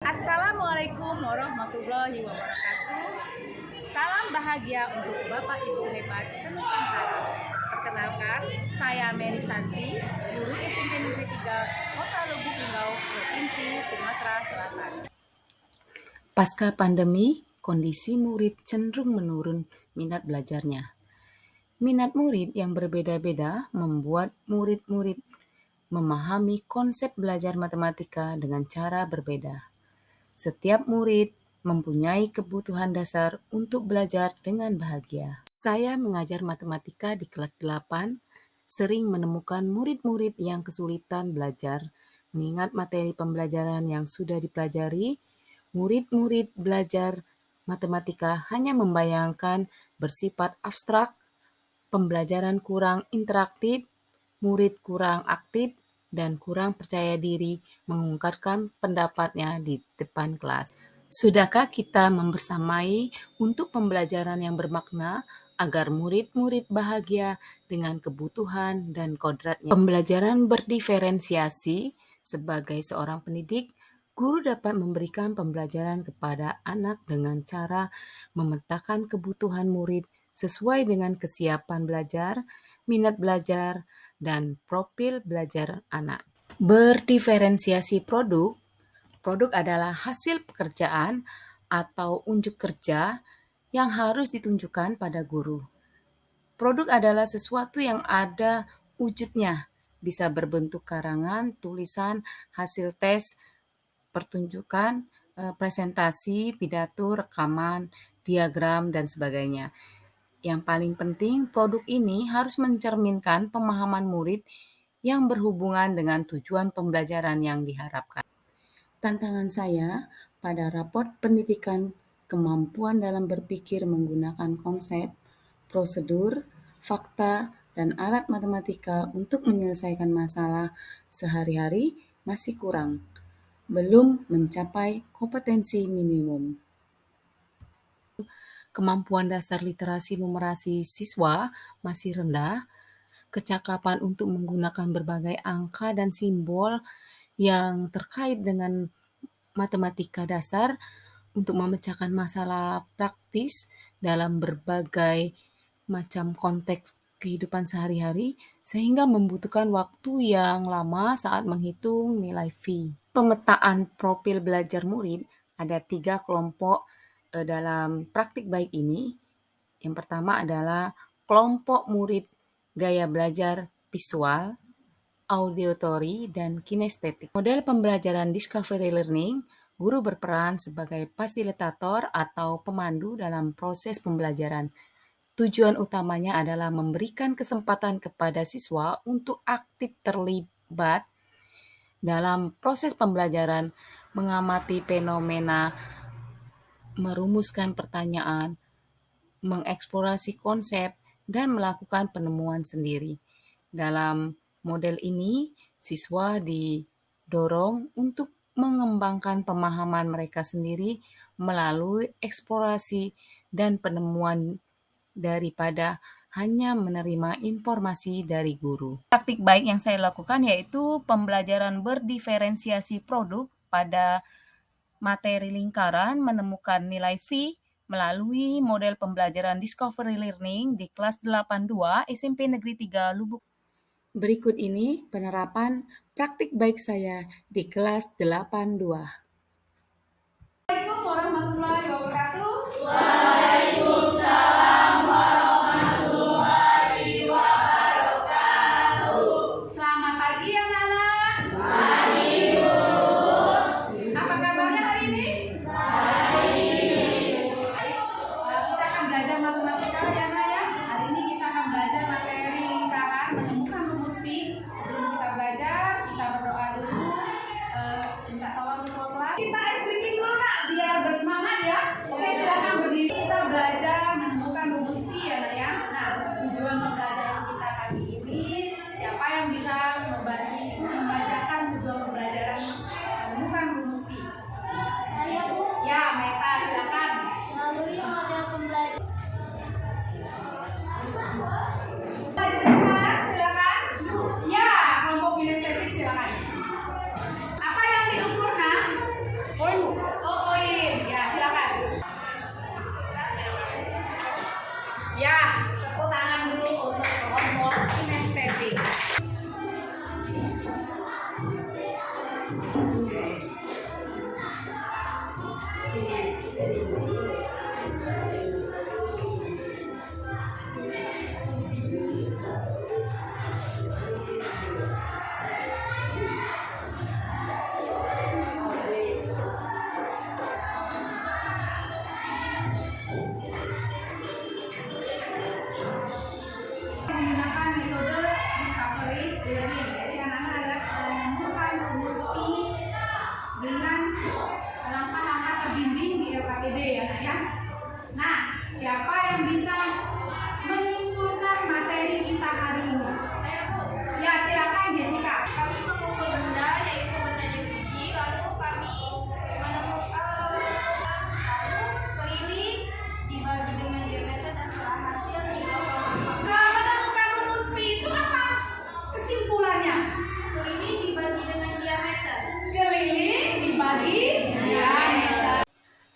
Assalamualaikum warahmatullahi wabarakatuh. Salam bahagia untuk Bapak Ibu hebat senusantara. Perkenalkan, saya Mary Santi, guru SMP Negeri 3 Kota Lubuk Linggau, Provinsi Sumatera Selatan. Pasca pandemi, kondisi murid cenderung menurun minat belajarnya. Minat murid yang berbeda-beda membuat murid-murid memahami konsep belajar matematika dengan cara berbeda. Setiap murid mempunyai kebutuhan dasar untuk belajar dengan bahagia. Saya mengajar matematika di kelas 8, sering menemukan murid-murid yang kesulitan belajar mengingat materi pembelajaran yang sudah dipelajari. Murid-murid belajar matematika hanya membayangkan bersifat abstrak, pembelajaran kurang interaktif, murid kurang aktif, dan kurang percaya diri mengungkapkan pendapatnya di depan kelas. Sudahkah kita membersamai untuk pembelajaran yang bermakna agar murid-murid bahagia dengan kebutuhan dan kodratnya? Pembelajaran berdiferensiasi. Sebagai seorang pendidik, guru dapat memberikan pembelajaran kepada anak dengan cara memetakan kebutuhan murid sesuai dengan kesiapan belajar, minat belajar, dan profil belajar anak. Berdiferensiasi produk. Produk adalah hasil pekerjaan atau unjuk kerja yang harus ditunjukkan pada guru. Produk adalah sesuatu yang ada wujudnya, bisa berbentuk karangan, tulisan, hasil tes, pertunjukan, presentasi, pidato, rekaman, diagram, dan sebagainya. Yang paling penting, produk ini harus mencerminkan pemahaman murid yang berhubungan dengan tujuan pembelajaran yang diharapkan. Tantangan saya pada raport pendidikan kemampuan dalam berpikir menggunakan konsep, prosedur, fakta, dan alat matematika untuk menyelesaikan masalah sehari-hari masih kurang, belum mencapai kompetensi minimum. Kemampuan dasar literasi numerasi siswa masih rendah, kecakapan untuk menggunakan berbagai angka dan simbol yang terkait dengan matematika dasar untuk memecahkan masalah praktis dalam berbagai macam konteks kehidupan sehari-hari, sehingga membutuhkan waktu yang lama saat menghitung nilai V. Pemetaan profil belajar murid ada 3 kelompok dalam praktik baik ini. Yang pertama adalah kelompok murid gaya belajar visual, auditory, dan kinestetik. Model pembelajaran discovery learning, guru berperan sebagai fasilitator atau pemandu dalam proses pembelajaran. Tujuan utamanya adalah memberikan kesempatan kepada siswa untuk aktif terlibat dalam proses pembelajaran, mengamati fenomena, merumuskan pertanyaan, mengeksplorasi konsep, dan melakukan penemuan sendiri. Dalam model ini, siswa didorong untuk mengembangkan pemahaman mereka sendiri melalui eksplorasi dan penemuan daripada hanya menerima informasi dari guru. Praktik baik yang saya lakukan yaitu pembelajaran berdiferensiasi produk pada materi lingkaran menemukan nilai V melalui model pembelajaran discovery learning di kelas 82 SMP Negeri 3 Lubuk. Berikut ini penerapan praktik baik saya di kelas 82. Assalamualaikum warahmatullahi wabarakatuh. Waalaikumsalam warahmatullahi wabarakatuh. Selamat pagi anak-anak. Pagi, Bu. Apa kabarnya hari ini? Baik. Kita akan belajar matematika ya Nak ya. Hari ini kita akan belajar materi lingkaran menemukan rumus pi. Sebelum kita belajar, kita berdoa dulu. Minta tolong ketua. Kita ice breaking dulu Nak, biar bersemangat ya. Oke, silakan berdiri. Kita belajar menemukan rumus pi ya Nak ya. Nah, tujuan pembelajaran kita pagi ini, siapa yang bisa membantu Ibu membacakan tujuan pembelajaran menemukan rumus pi? Saya, Bu. Ya, Meta, silakan. Melalui model pembelajaran. Silakan. Ya, kelompok kinestetik silakan. Apa yang diukur Nak? Poin.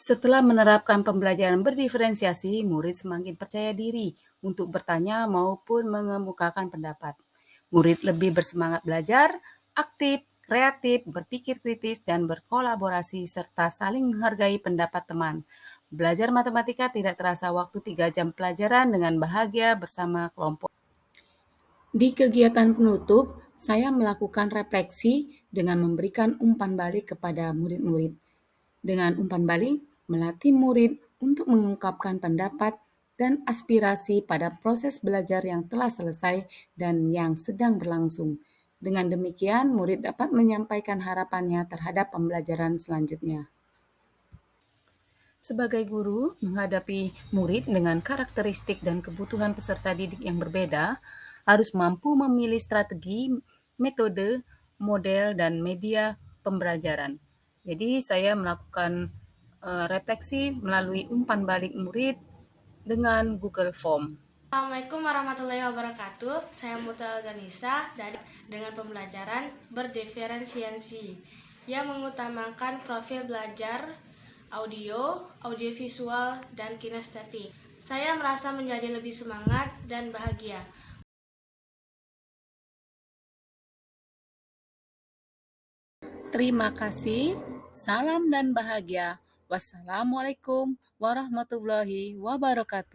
Setelah menerapkan pembelajaran berdiferensiasi, murid semakin percaya diri untuk bertanya maupun mengemukakan pendapat. Murid lebih bersemangat belajar, aktif, kreatif, berpikir kritis, dan berkolaborasi, serta saling menghargai pendapat teman. Belajar matematika tidak terasa waktu 3 jam pelajaran dengan bahagia bersama kelompok. Di kegiatan penutup, saya melakukan refleksi dengan memberikan umpan balik kepada murid-murid. Dengan umpan balik, melatih murid untuk mengungkapkan pendapat dan aspirasi pada proses belajar yang telah selesai dan yang sedang berlangsung. Dengan demikian, murid dapat menyampaikan harapannya terhadap pembelajaran selanjutnya. Sebagai guru, menghadapi murid dengan karakteristik dan kebutuhan peserta didik yang berbeda, harus mampu memilih strategi, metode, model, dan media pembelajaran. Jadi saya melakukan refleksi melalui umpan balik murid dengan Google Form. Assalamualaikum warahmatullahi wabarakatuh. Saya Mutal Ganisa dengan pembelajaran berdiferensiasi yang mengutamakan profil belajar audio, audiovisual, dan kinestetik. Saya merasa menjadi lebih semangat dan bahagia. Terima kasih. Salam dan bahagia. Wassalamualaikum warahmatullahi wabarakatuh.